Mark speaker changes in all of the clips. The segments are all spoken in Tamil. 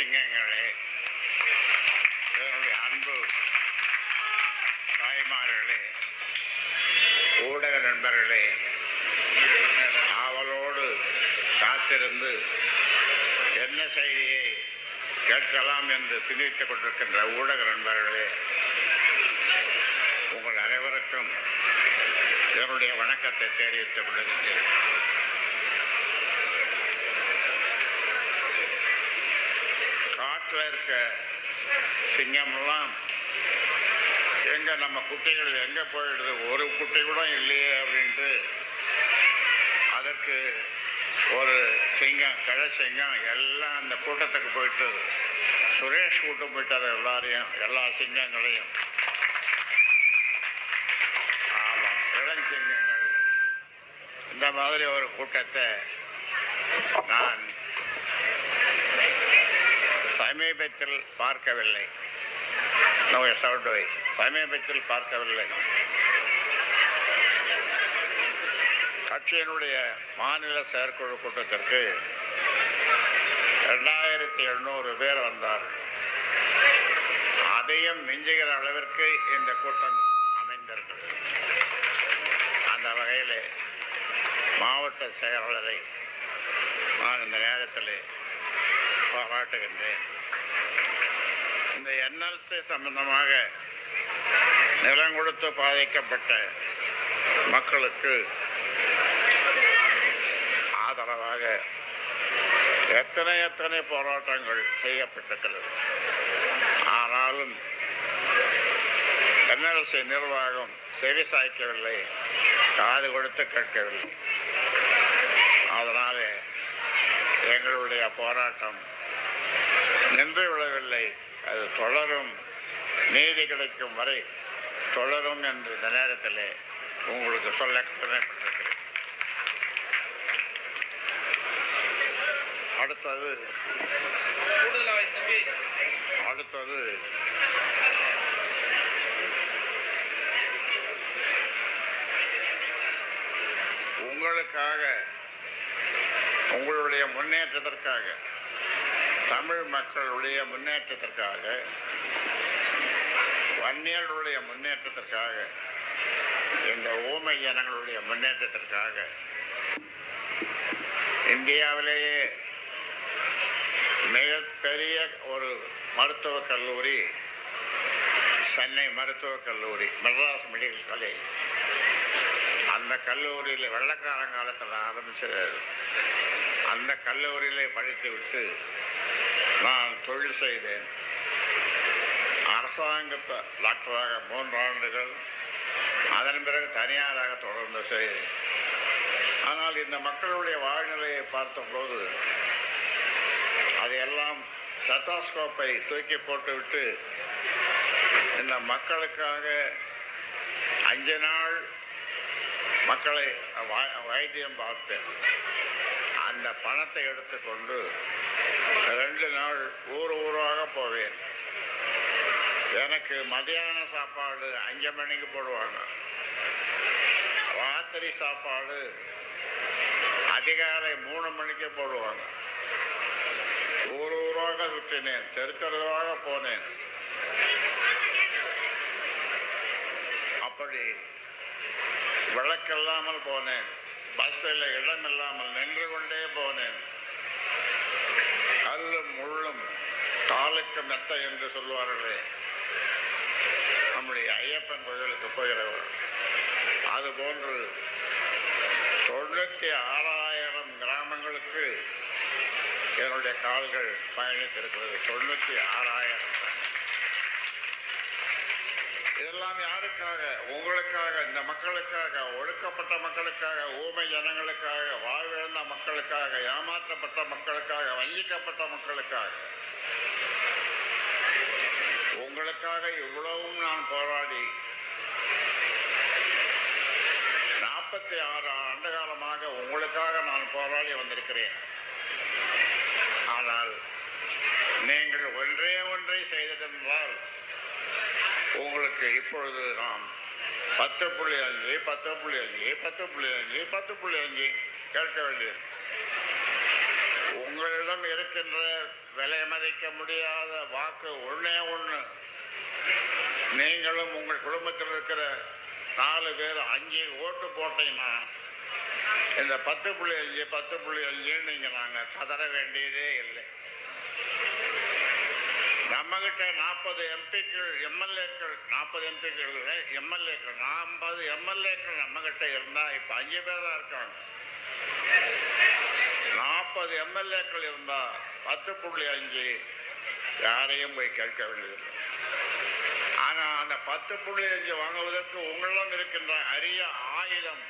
Speaker 1: சிங்கங்களே, என்னுடைய அன்பு தாய்மார்களே, ஊடக நண்பர்களே, ஆவலோடு காத்திருந்து என்ன செய்தியை கேட்கலாம் என்று சிந்தித்துக் கொண்டிருக்கின்ற ஊடக நண்பர்களே, உங்கள் அனைவருக்கும் என்னுடைய வணக்கத்தை தெரிவித்துக் கொள்கிறேன். காட்டில் இருக்க சிங்கமெல்லாம் எங்கே நம்ம குட்டிகள் எங்கே போயிடுது, ஒரு குட்டி கூட இல்லையே அப்படின்ட்டு அதற்கு ஒரு சிங்கம், கழை சிங்கம் எல்லாம் அந்த கூட்டத்துக்கு போயிட்டு சுரேஷ் கூட்டம் போயிட்டார் எல்லாரையும், எல்லா சிங்கங்களையும். ஆமாம், இளஞ்சிங்கங்கள். இந்த மாதிரி ஒரு கூட்டத்தை நான் சமீபத்தில் பார்க்கவில்லை. சமீபத்தில் பார்க்கவில்லை. கட்சியினுடைய மாநில செயற்குழு கூட்டத்திற்கு 2700 பேர் வந்தார்கள். அதையும் மிஞ்சுகிற அளவிற்கு இந்த கூட்டம் அமைந்திருக்கிறது. அந்த வகையில் மாவட்ட செயலாளரை நான் இந்த நேரத்தில் பாராட்டுகின்றேன். இந்த என்எல்சி சம்பந்தமாக நிலம் கொடுத்து பாதிக்கப்பட்ட மக்களுக்கு ஆதரவாக எத்தனை போராட்டங்கள் செய்யப்பட்டிருக்கிறது. ஆனாலும் என்எல்சி நிர்வாகம் செவி சாய்க்கவில்லை, காது கொடுத்து கேட்கவில்லை. அதனாலே எங்களுடைய போராட்டம் நின்று விடவில்லை, அது தொடரும், நீதி கிடைக்கும் வரை தொடரும் என்று இந்த நேரத்தில் உங்களுக்கு சொல்ல கடமைப்பட்டிருக்கிறேன். அடுத்தது உங்களுக்காக, உங்களுடைய முன்னேற்றத்திற்காக, தமிழ் மக்களுடைய முன்னேற்றத்திற்காக, வன்னியர்களுடைய முன்னேற்றத்திற்காக, இந்த ஊமை ஜனங்களுடைய முன்னேற்றத்திற்காக இந்தியாவிலேயே மிகப்பெரிய ஒரு மருத்துவக் கல்லூரி, சென்னை மருத்துவக் கல்லூரி, மெட்ராஸ் மெடிக்கல் காலேஜ். அந்த கல்லூரியில் வெள்ளக்காரங்காலத்தில் ஆரம்பித்தது. அந்த கல்லூரியிலே படித்துவிட்டு நான் தொழில் செய்தேன். அரசாங்கத்தை டாக்டராக 3 ஆண்டுகள், அதன் பிறகு தனியாராக தொடர்ந்து செய்தேன். ஆனால் இந்த மக்களுடைய வாழ்நிலையை பார்த்தபோது அதையெல்லாம் ஸ்டெத்தோஸ்கோப்பை தூக்கி போட்டுவிட்டு இந்த மக்களுக்காக 5 நாள் மக்களை வைத்தியம் பார்ப்பேன். அந்த பணத்தை எடுத்துக்கொண்டு 2 நாள் ஊராக போவேன். எனக்கு மதியான சாப்பாடு 5 மணிக்கு போடுவாங்க, ராத்திரி சாப்பாடு அதிகாலை 3 மணிக்கு போடுவாங்க. ஊராக சுற்றினேன், தெருவாக போனேன். அப்படி விளக்கில்லாமல் போனேன், பஸ்ஸில் இடம் இல்லாமல் நின்று கொண்டே போனேன். கல்லும் முள்ளும் காலுக்கு மெத்த என்று சொல்வார்களே, நம்முடைய ஐயப்பன் கோயிலுக்கு போகிறவர், அதுபோன்று 96,000 கிராமங்களுக்கு என்னுடைய கால்கள் பயணித்திருக்கிறது. 96,000. இதெல்லாம் யாருக்காக? உங்களுக்காக, இந்த மக்களுக்காக, ஒடுக்கப்பட்ட மக்களுக்காக, ஊமை ஜனங்களுக்காக, வாழ்விழந்த மக்களுக்காக, ஏமாற்றப்பட்ட மக்களுக்காக, வஞ்சிக்கப்பட்ட மக்களுக்காக, உங்களுக்காக இவ்வளவும் நான் போராடி 46 ஆண்டு காலமாக உங்களுக்காக நான் போராடி வந்திருக்கிறேன். ஆனால் நீங்கள் ஒன்றை செய்திருந்தால் உங்களுக்கு இப்பொழுது நாம் 10.5 10.5 10.5 10.5 கேட்க வேண்டியது. உங்களிடம் இருக்கின்ற விலை மதிக்க முடியாத வாக்கு ஒண்ணே ஒன்று. நீங்களும் உங்கள் குடும்பத்தில் இருக்கிற 4 பேர் 5 ஓட்டு போட்டீங்கன்னா இந்த 10.5 10.5 நீங்க நாங்க கதற வேண்டியதே இல்லை. நம்ம கிட்ட 40 எம்பிக்கள் எம்எல்ஏக்கள் 40 எம்பிக்கள் எம்எல்ஏக்கள் 40 எம்எல்ஏக்கள் நம்ம கிட்ட இருந்தா இப்ப 5 பேர் தான் இருக்காங்க. 40 எம்எல்ஏக்கள் இருந்தா 10.5 யாரையும் போய் கேட்க வேண்டியதில்லை. ஆனா அந்த 10.5 வாங்குவதற்கு உங்களிடம் இருக்கின்ற அரிய ஆயுதம்,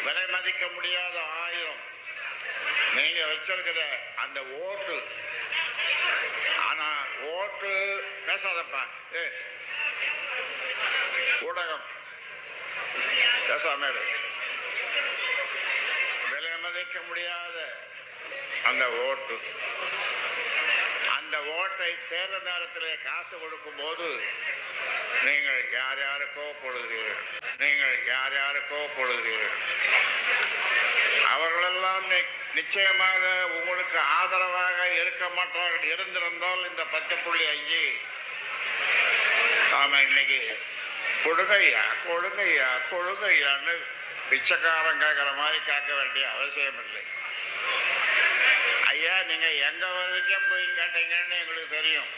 Speaker 1: விலை மதிக்க முடியாத ஆயுதம், நீங்க வச்சிருக்கிற அந்த ஓட்டு. ஆனா ஓட்டு பேசாதப்பா, ஊடகம் பேசாம, விலை மதிக்க முடியாத அந்த ஓட்டு. அந்த ஓட்டை தேர்தல் நேரத்திலே காசு கொடுக்கும் போது நீங்கள் யார் யாருக்கோ போடுகிறீர்கள், நீங்கள் யார் யாருக்கோ போடுகிறீர்கள். அவர்களெல்லாம் நிச்சயமாக உங்களுக்கு ஆதரவாக இருக்க மாட்டார்கள். இருந்திருந்தால் இந்த 10.5 நாம இன்னைக்கு கொடுங்கய்யா கொடுங்கய்யா கொடுங்கய்யான்னு பிச்சைக்காரன் கேட்கிற மாதிரி கேட்க வேண்டிய அவசியம் இல்லை. ஐயா நீங்க எங்க வரைக்கும் போய் கேட்டீங்கன்னு எங்களுக்கு தெரியும்.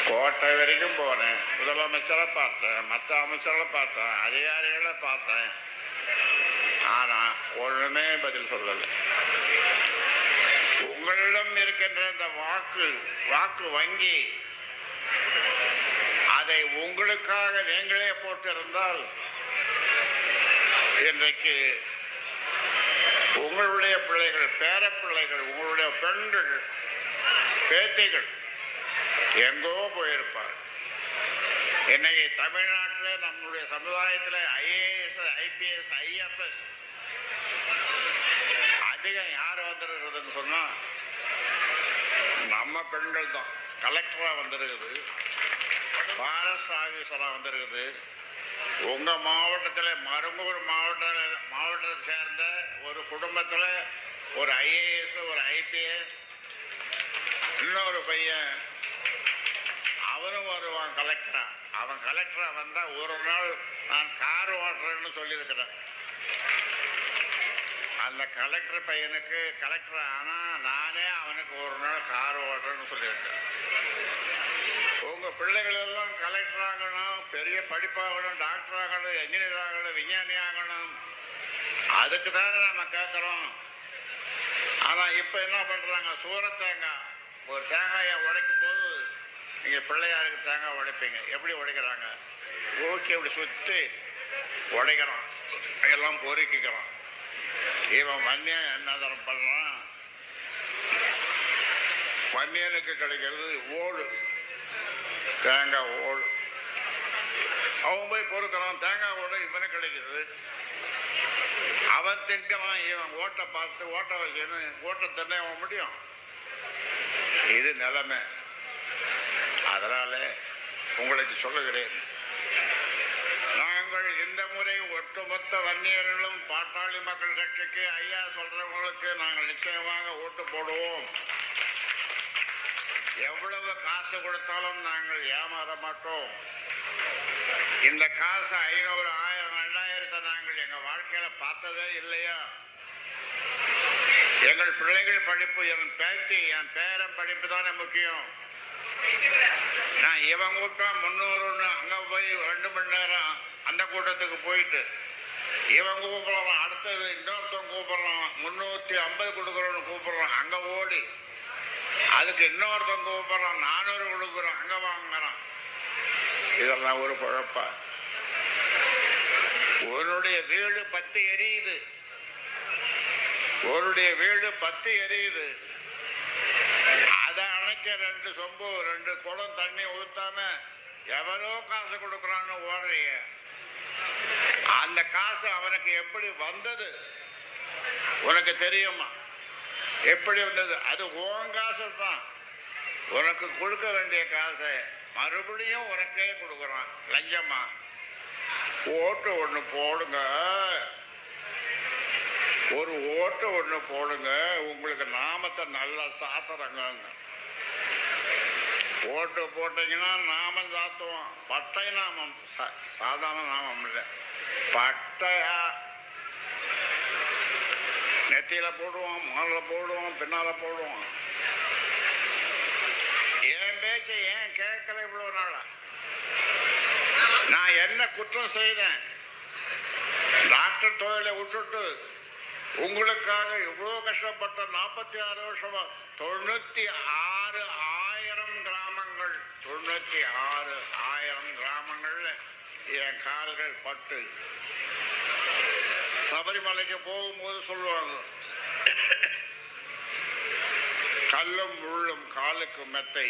Speaker 1: கோட்டை வரைக்கும் போனேன், முதலமைச்சரை பார்த்தேன், மற்ற அமைச்சர்களை பார்த்தேன், அதிகாரிகளை பார்த்தேன். ஆனா ஒண்ணுமே பதில் சொல்லலை. உங்களிடம் இருக்கின்ற இந்த வாக்கு வங்கி, அதை உங்களுக்காக நீங்களே போட்டிருந்தால் இன்றைக்கு உங்களுடைய பிள்ளைகள், பேர பிள்ளைகள், உங்களுடைய பெண்கள், பேத்திகள் எங்கோ போயிருப்பார். இன்னைக்கு தமிழ்நாட்டில் நம்முடைய சமுதாயத்தில் ஐஏஎஸ், ஐபிஎஸ், ஐஎஃப்எஸ் அதிகம் யார் வந்திருக்குதுன்னு சொன்னா நம்ம பெண்கள் தான். கலெக்டரா வந்திருக்குது, ஃபாரஸ்ட் ஆபீசரா வந்திருக்குது. உங்க மாவட்டத்தில் மருங்கூர் மாவட்டத்தை சேர்ந்த ஒரு குடும்பத்தில் ஒரு ஐஏஎஸ், ஒரு ஐபிஎஸ், இன்னொரு பையன் அவனும் வருவான் கலெக்டரா. அவன் கலெக்டரா வந்தா ஒரு நாள் நான் கார் ஓட்டுறேன்னு சொல்லியிருக்கிறேன். அந்த கலெக்டர் பையனுக்கு கலெக்டர் ஆனா நானே அவனுக்கு ஒரு நாள் கார் ஓட்டுறேன்னு சொல்லியிருக்கேன். உங்க பிள்ளைகள் எல்லாம் கலெக்டர் ஆகணும், பெரிய படிப்பாகணும், டாக்டர் ஆகணும், என்ஜினியர் ஆகணும், விஞ்ஞானி ஆகணும். அதுக்கு தானே நம்ம கேட்கிறோம். ஆனா இப்ப என்ன பண்றாங்க, சூரத்தேங்காய், ஒரு தேங்காயை உடைக்கும் போது நீங்க பிள்ளையாருக்கு தேங்காய் உடைப்பீங்க, எப்படி உடைக்கிறாங்க? ஊக்கி அப்படி சுத்தி உடைக்கிறோம், எல்லாம் பொறுக்கிக்கிறோம். இவன் வன்னியன் என்ன தரம் பண்றான், வன்னியனுக்கு கிடைக்கிறது ஓடு, தேங்காய் ஓடு. அவன் போய் பொறுக்கிறான், தேங்காய் ஓடு இவனுக்கு கிடைக்கிறது. அவன் திங்கிறான், இவன் ஓட்டை பார்த்து ஓட்ட வைக்கணும், ஓட்டை தண்ணே அவன் முடியும். இது நிலைமை. அதனால உங்களுக்கு சொல்லுகிறேன், நாங்கள் இந்த முறை ஒட்டுமொத்த வன்னியர்களும் பாட்டாளி மக்கள் கட்சிக்கு ஐயா சொல்றவங்களுக்கு நாங்கள் நிச்சயமாக ஓட்டு போடுவோம். எவ்வளவு காசு கொடுத்தாலும் நாங்கள் ஏமாற மாட்டோம். இந்த காசு 500, 1000, 2000 நாங்கள் எங்க வாழ்க்கையில பார்த்ததே இல்லையா? எங்கள் பிள்ளைகள் படிப்பு, என் பேத்தி, என் பேரன் படிப்பு தானே முக்கியம். நான் இவன் கூட்டம் 300 அங்க போய் 2 மணி நேரம் அந்த கூட்டத்துக்கு போயிட்டு இவன் கூப்பிடுறான், அடுத்தது இன்னொருத்தன் கூப்பிடுறான், 350 கொடுக்குறோன்னு கூப்பிடுறான், அங்க ஓடி அதுக்கு இன்னொருத்தன் கூப்பிடுறான், 400 கொடுக்குறோம், அங்க வாங்குறான். இதெல்லாம் ஒரு குழப்பா? உன்னுடைய வீடு 10 எரியுது, உன்னுடைய வீடு 10 எரியுது. அதை அணைக்க 2 சொம்பு 2 குடம் தண்ணி ஊத்தாம எவரோ காசு கொடுக்குறான்னு ஓடுறீங்க. அந்த காசு அவனுக்கு எப்படி வந்தது உனக்கு தெரியுமா? எப்படி வந்தது? அது உன் காசு தான். உனக்கு கொடுக்க வேண்டிய காசை மறுபடியும் உனக்கே கொடுக்குறான். லஞ்சமா? ஓட்டு ஒண்ணு போடுங்க. ஒரு ஓட்டு ஒண்ணு போடுங்க, உங்களுக்கு நாமத்தை நல்லா சாத்துறங்க. ஓட்டு போட்டீங்கன்னா நாமம் சாத்துவோம். பட்டை நாமம், சாதாரண நாமம் இல்லை, பட்டையா நெத்தியில போடுவோம், மாலை போடுவோம், பின்னால போடுவோம். என் பேச்ச ஏன் கேட்கல இவ்வளவு நாளா? நான் என்ன குற்றம் செய்தேன்? டாக்டர் தொழிலை விட்டுட்டு உங்களுக்காக இவ்வளவு கஷ்டப்பட்ட 46 வருஷமா 96,000 கிராமங்கள், 96,000 கிராமங்கள்ல என் கால்கள் பட்டு. சபரிமலைக்கு போகும்போது சொல்லுவாங்க, கல்லும் முள்ளும் காலுக்கு மெத்தை.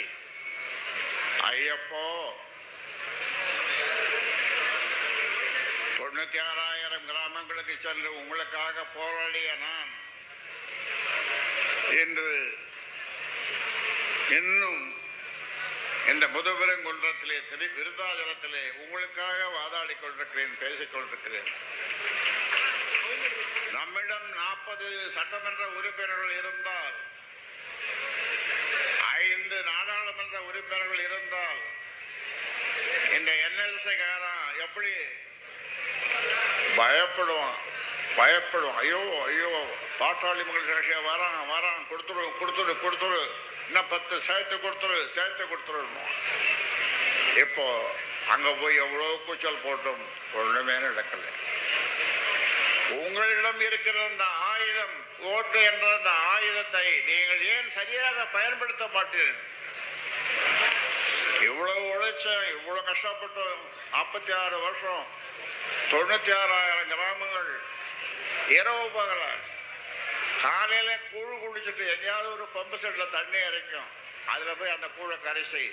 Speaker 1: ஐயப்போ, 96,000 கிராமங்களுக்கு சென்று உங்களுக்காக போராடிய நான் இன்று இன்னும் இந்த முதுபெருங்குன்றத்திலே விருத்தாச்சலத்திலே உங்களுக்காக வாதாடி கொண்டிருக்கிறேன், பேசிக் கொண்டிருக்கிறேன். நம்மிடம் 40 சட்டமன்ற உறுப்பினர்கள் இருந்தால், 5 நாடாளுமன்ற உறுப்பினர்கள் இருந்தால், இந்த என்எல்சிக்காரன் எப்படி பயப்படுவான்? ஐயோ ஐயோ, பாட்டாளி மக்கள் கட்சியா வரான், கொடுத்துடு, இன்னும் 10 சேர்த்து கொடுத்துருவோம். இப்போ அங்க போய் எவ்வளவு கூச்சல் போட்டும் ஒண்ணுமே நடக்கல. உங்களிடம் இருக்கிற அந்த ஆயுதம், ஓட்டு என்ற அந்த ஆயுதத்தை நீங்கள் ஏன் சரியாக பயன்படுத்த மாட்டீர்கள்? இவ்வளவு உழைச்சோம், இவ்வளவு கஷ்டப்பட்டோம். 46 வருஷம், 96,000 கிராமங்கள். இரவு பகல காலையில கூழ் குடிச்சிட்டு எங்கேயாவது ஒரு பம்பு செட்ல தண்ணி இறைக்கும், அதுல போய் அந்த கூழை கரைச்சி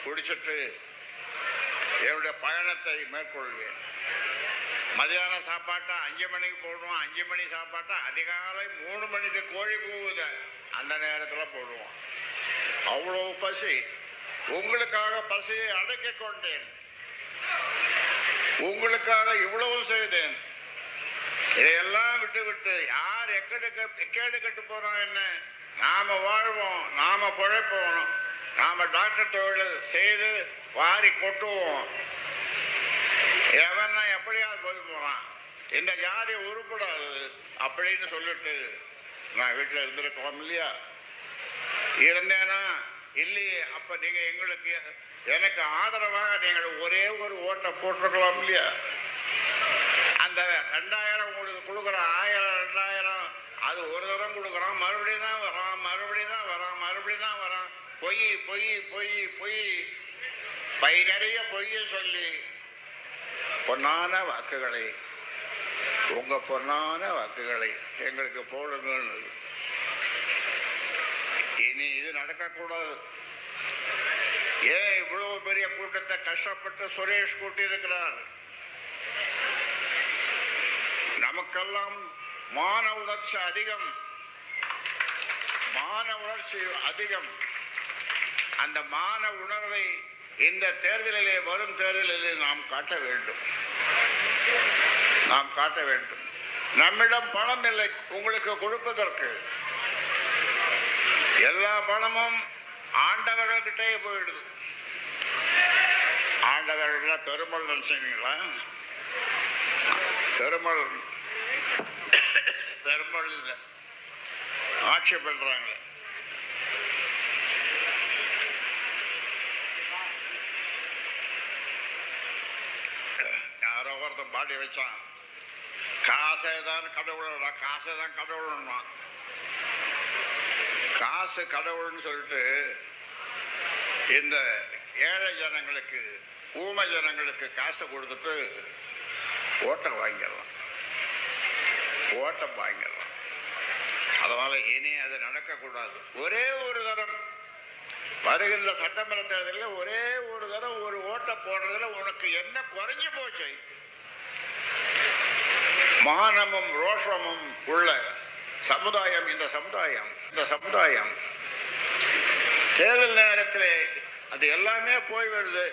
Speaker 1: குடிச்சிட்டு என்னுடைய பயணத்தை மேற்கொள்வேன். மதியான சாப்பாட்டை 5 மணிக்கு போடுவோம். 5 மணி சாப்பாட்டை அதிகாலை 3 மணிக்கு கோழி கூவுத அந்த நேரத்தில் போடுவோம். அவ்வளவு பசி. உங்களுக்காக பசியை அடக்கிக் கொண்டேன், உங்களுக்காக இவ்வளவு செய்தேன். இதையெல்லாம் விட்டு யார் எக்கேடு கட்டு போறோம்? என்ன, நாம வாழ்வோம், நாம பிழைப்போம், நாம டாக்டர் தொழில் செய்து வாரி கொட்டுவோம். எவன்னா எப்படியாவது போய் போறான், இந்த ஜாதி உருப்படாது அப்படின்னு சொல்லிட்டு நான் வீட்டில் இருந்திருக்கோம் இல்லையா? இருந்தேனா இல்லையே? அப்ப நீங்க எனக்கு ஆதரவாக நீங்கள் ஒரே ஒரு ஓட்டை போட்டிருக்கலாம் இல்லையா? அந்த 2000 உங்களுக்கு கொடுக்குறோம், 1000 2000 அது ஒரு தரம் கொடுக்குறோம், மறுபடியும் தான் வரான், பொய் பை நிறைய பொய்ய சொல்லி பொன்னான வாக்குகளை, உங்க பொன்னான வாக்குகளை எங்களுக்கு போடுங்கள். இனி இது நடக்கக்கூடாது. ஏன் இவ்வளவு பெரிய கூட்டத்தை கஷ்டப்பட்டு சுரேஷ் கூட்டியிருக்கிறார்? நமக்கெல்லாம் மான உணர்ச்சி அதிகம். அந்த மான உணர்வை இந்த தேர்தலிலே, வரும் தேர்தலிலே நாம் காட்ட வேண்டும். நம்மிடம் பணம் இல்லை உங்களுக்கு கொடுப்பதற்கு. எல்லா பணமும் ஆண்டவர்கள்கிட்டே போயிடுது. ஆண்டவர்கள் பெருமாள் நினைச்சீங்களா? பெருமாள் இல்லை, ஆட்சி பண்றாங்க. யாரோ ஒருத்தன் பாடி வச்சான், காசைதான் கடவுளா, காசைதான் கடவுள்னா. காசு கடவுள்னு சொல்லிட்டு இந்த ஏழை ஜனங்களுக்கு, ஊமை ஜனங்களுக்கு காசை கொடுத்துட்டு ஓட்டை வாங்கிடலாம். அதனால இனி அது நடக்கக்கூடாது. ஒரே ஒரு தரம் வருகின்ற சட்டமன்ற தேர்தலில் ஒரே ஒரு தரம் ஒரு ஓட்டை போடுறதுல உனக்கு என்ன குறைஞ்சு போச்சு? மானமும் ரோஷமும் உள்ள சமுதாயம் இந்த சமுதாயம். தேர்தல் நேரத்தில் அது எல்லாமே போய்விடுது.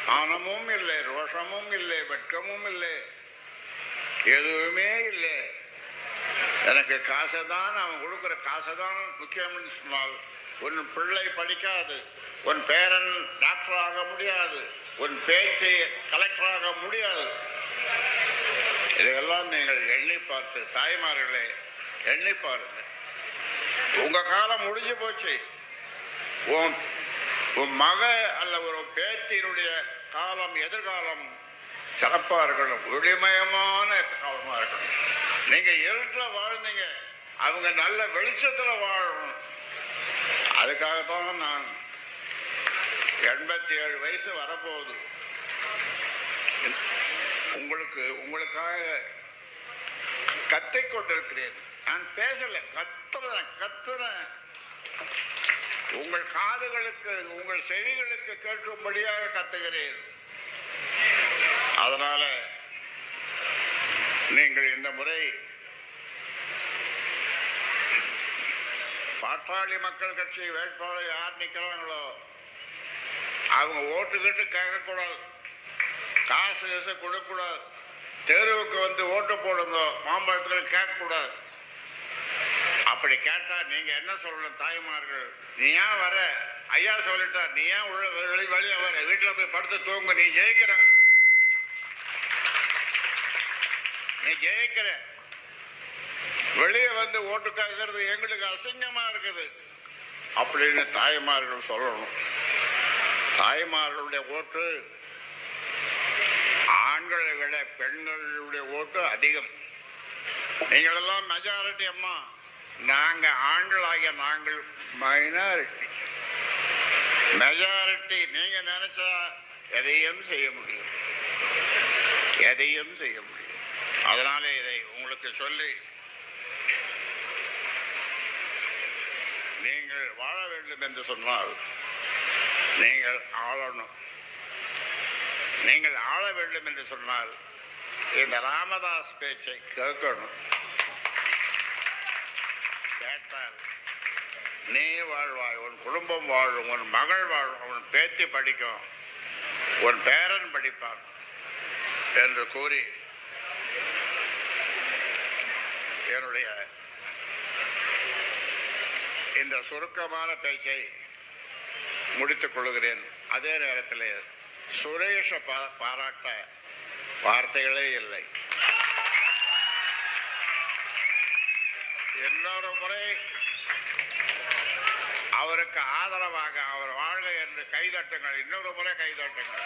Speaker 1: மானமும் இல்லை, ரோஷமும் இல்லை, வெட்கமும் இல்லை, எதுவுமே இல்லை. எனக்கு காசை தான், அவன் கொடுக்குற காசை தான் முக்கியம்னு சொன்னால் உன் பிள்ளை படிக்காது, உன் பேரன் டாக்டர் ஆக முடியாது, உன் பேச்சு கலெக்டர் ஆக முடியாது. இதையெல்லாம் நீங்கள் எண்ணி பார்த்து, தாய்மார்களே எண்ணி பாருங்க. உங்க காலம் முடிஞ்சு போச்சு. உன் மக அல்ல ஒரு பேத்தினுடைய காலம், எதிர்காலம் சிறப்பா இருக்கணும், ஒளிமயமான காலமா இருக்கணும். நீங்க இருட்டில் வாழ்ந்தீங்க, அவங்க நல்ல வெளிச்சத்துல வாழணும். அதுக்காகத்தான் நான் 87 வயசு வரப்போகுது. உங்களுக்காக கத்திக்கொண்டிருக்கிறேன். நான் பேசல, கத்துறேன். உங்கள் காதுகளுக்கு, உங்கள் செவிகளுக்கு கேட்கும்படியாக கத்துகிறேன். அதனால நீங்கள் இந்த முறை பாட்டாளி மக்கள் கட்சி வேட்பாளர் யார் நிற்கிறாங்களோ அவங்க ஓட்டுக்கிட்டு கேட்கக்கூடாது, காசு கொடுக்கக்கூடாது. தெருவுக்கு வந்து ஓட்டு போடுங்க, மாம்பழத்தில் கேட்கக்கூடாது. அப்படி கேட்டா நீங்க என்ன சொல்லணும்? தாய்மார்கள், நீ ஏன் வர? ஐயா சொல்லிட்டார், நீ ஏன் வெளியே வர? வீட்டில் போய் படுத்து தூங்க, நீ ஜெயிக்கிற, நீ ஜெயிக்கிற. வெளியே வந்து ஓட்டு கேட்கறது எங்களுக்கு அசிங்கமா இருக்குது அப்படின்னு தாய்மார்கள் சொல்லணும். தாய்மார்களுடைய ஓட்டு ஆண்களை விட பெண்களுடைய ஓட்டு அதிகம். நீங்களெல்லாம் மெஜாரிட்டி. அம்மா, நாங்க ஆண்களாகிய நாங்கள் மைனாரிட்டி. மெஜாரிட்டி. நீங்க நினைச்சா எதையும் செய்ய முடியும், எதையும் செய்ய முடியும். அதனாலே இதை உங்களுக்கு சொல்லி, நீங்கள் வாழ வேண்டும் என்று சொன்னால் நீங்கள் ஆளணும். நீங்கள் ஆள வேண்டும் என்று சொன்னால் இந்த ராமதாஸ் பேச்சை கேட்கணும். கேட்டால் நீ வாழ்வாய், உன் குடும்பம் வாழும், உன் மகள் வாழும், உன் பேத்தி படிக்கும், உன் பேரன் படிப்பான் என்று கூறி என்னுடைய இந்த சுருக்கமான பேச்சை முடித்துக் கொள்கிறேன். அதே நேரத்தில் சுரேஷை பாராட்ட வார்த்தைகளே இல்லை. இன்னொரு முறை அவருக்கு ஆதரவாக அவர் வாழ்க என்று கைதட்டுங்கள். இன்னொரு முறை கைதட்டுங்கள்.